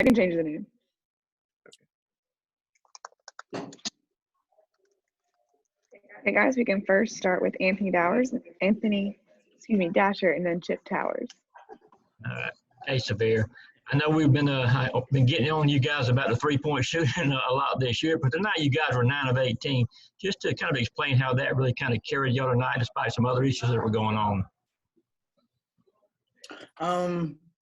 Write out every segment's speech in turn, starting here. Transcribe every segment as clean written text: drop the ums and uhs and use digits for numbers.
I can change the name. Okay, guys, we can first start with Dasher, and then Chip Towers. Hey, Sahvir. I know we've been getting on you guys about the three-point shooting a lot this year, but tonight you guys were 9 of 18. Just to kind of explain how that really kind of carried y'all tonight, despite some other issues that were going on.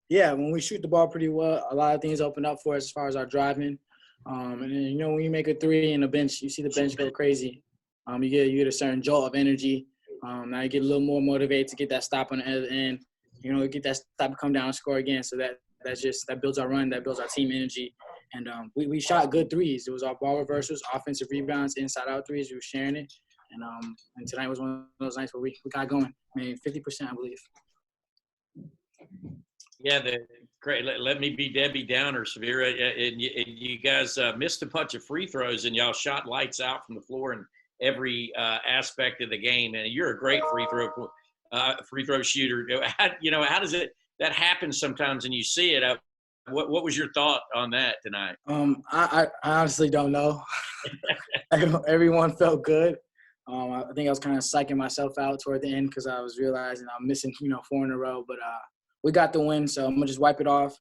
Yeah, when we shoot the ball pretty well, a lot of things open up for us as far as our driving. And then, you know, when you make a three in the bench, you see the bench go crazy. You get a certain jolt of energy. Now you get a little more motivated to get that stop on the other end. You know, get that stop and come down and score again. So that builds our run, that builds our team energy. And we shot good threes. It was our ball reversals, offensive rebounds, inside out threes. We were sharing it. And tonight was one of those nights where we got going. I mean, 50%, I believe. Yeah, great. Let me be Debbie Downer, Sahvir. And you guys missed a bunch of free throws, and y'all shot lights out from the floor in every aspect of the game. And you're a great free throw shooter. How does that happen sometimes, and you see it? What was your thought on that tonight? I honestly don't know. Everyone felt good. I think I was kind of psyching myself out toward the end because I was realizing I'm missing, 4 in a row. But we got the win, so I'm gonna just wipe it off.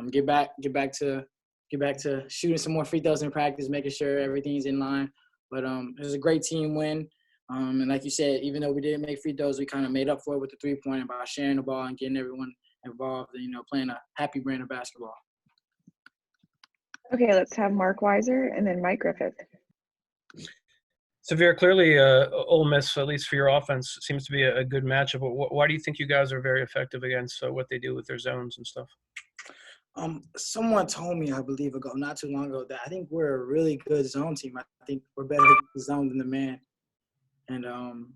Get back to shooting some more free throws in practice, making sure everything's in line. But it was a great team win. And like you said, even though we didn't make free throws, we kind of made up for it with the 3-point by sharing the ball and getting everyone involved and, playing a happy brand of basketball. Okay, let's have Mark Weiser and then Mike Griffith. Sahvir, clearly Ole Miss, at least for your offense, seems to be a good matchup. Why do you think you guys are very effective against what they do with their zones and stuff? Someone told me, I believe, not too long ago, that I think we're a really good zone team. I think we're better at the zone than the man. And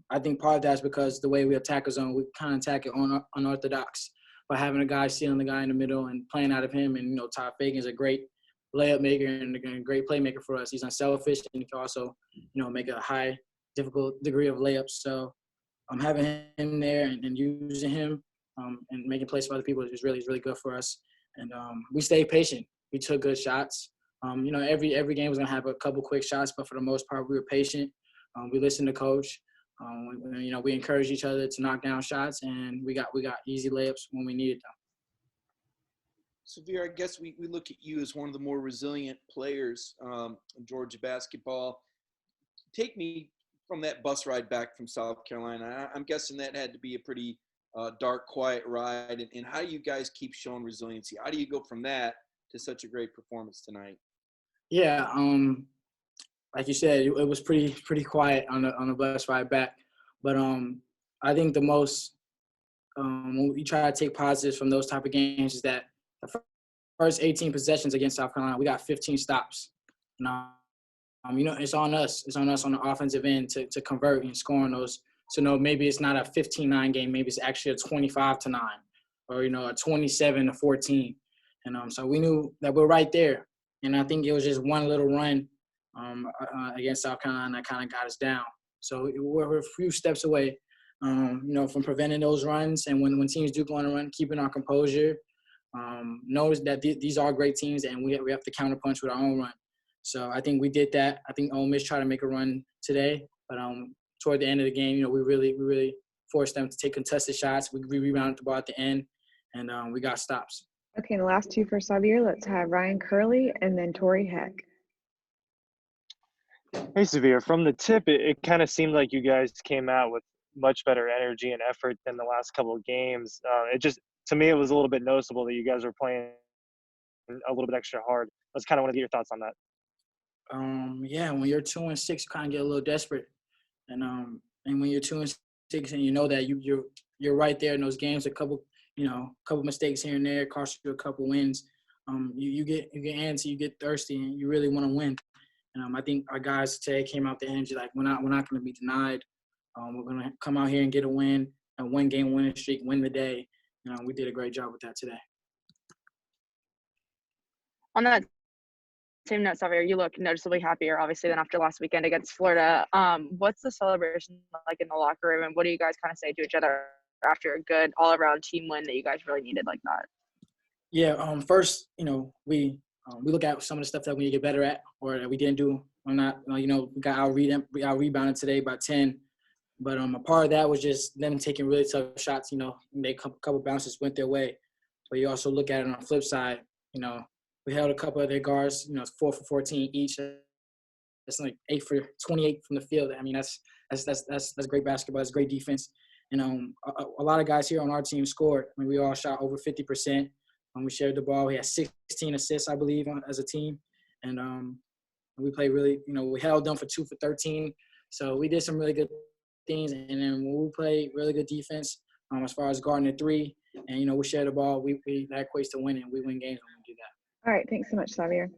I think part of that's because the way we attack a zone, we kind of attack it unorthodox by having a guy stealing the guy in the middle and playing out of him. And, Todd Fagan's a great layup maker and a great playmaker for us. He's unselfish and he can also, make a high, difficult degree of layups. So having him there and using him and making plays for other people is really good for us. And we stayed patient. We took good shots. Every game was going to have a couple quick shots, but for the most part, we were patient. We listened to coach. We encouraged each other to knock down shots, and we got easy layups when we needed them. Sahvir, I guess we look at you as one of the more resilient players in Georgia basketball. Take me from that bus ride back from South Carolina. I'm guessing that had to be a pretty dark, quiet ride. And how do you guys keep showing resiliency? How do you go from that to such a great performance tonight? Yeah, like you said, it was pretty quiet on the bus ride back. But I think the most when we try to take positives from those type of games is that the first 18 possessions against South Carolina, we got 15 stops. It's on us. It's on us on the offensive end to convert and score on those. So, maybe it's not a 15-9 game. Maybe it's actually a 25-9 or, a 27-14. And so we knew that we're right there. And I think it was just one little run against South Carolina that kind of got us down. So we're a few steps away, from preventing those runs. And when teams do go on a run, keeping our composure, knows that these are great teams and we have to counterpunch with our own run. So I think we did that. I think Ole Miss tried to make a run today, but toward the end of the game, we really forced them to take contested shots. We rebounded the ball at the end, and we got stops. Okay, and the last two for Sahvir, let's have Ryan Curley and then Tori Heck. Hey, Sahvir, from the tip, it kind of seemed like you guys came out with much better energy and effort than the last couple of games. To me, it was a little bit noticeable that you guys were playing a little bit extra hard. I just kind of want to get your thoughts on that. Yeah, when you're 2-6, you kind of get a little desperate, and when you're 2-6 and you know that you're right there in those games, a couple mistakes here and there cost you a couple wins. You get antsy, you get thirsty, and you really want to win. And I think our guys today came out the energy like we're not going to be denied. We're going to come out here and get a win, a 1-game winning streak, win the day. We did a great job with that today. On that same note, Sahvir, you look noticeably happier, obviously, than after last weekend against Florida. What's the celebration like in the locker room, and what do you guys kind of say to each other after a good all-around team win that you guys really needed like that? Yeah. First, we look at some of the stuff that we need to get better at, or that we didn't do, or not. We got out rebounded today by 10, but a part of that was just them taking really tough shots. They couple bounces went their way, but you also look at it on the flip side. We held a couple of their guards. 4 for 14 each. That's like 8 for 28 from the field. I mean, that's great basketball. That's great defense. And a lot of guys here on our team scored. I mean, we all shot over 50%. We shared the ball. We had 16 assists, I believe, as a team. And we played really, we held them for 2 for 13. So we did some really good things. And then when we played really good defense, as far as guarding the three, and, we share the ball, that equates to winning. We win games when we do that. All right. Thanks so much, Sahvir.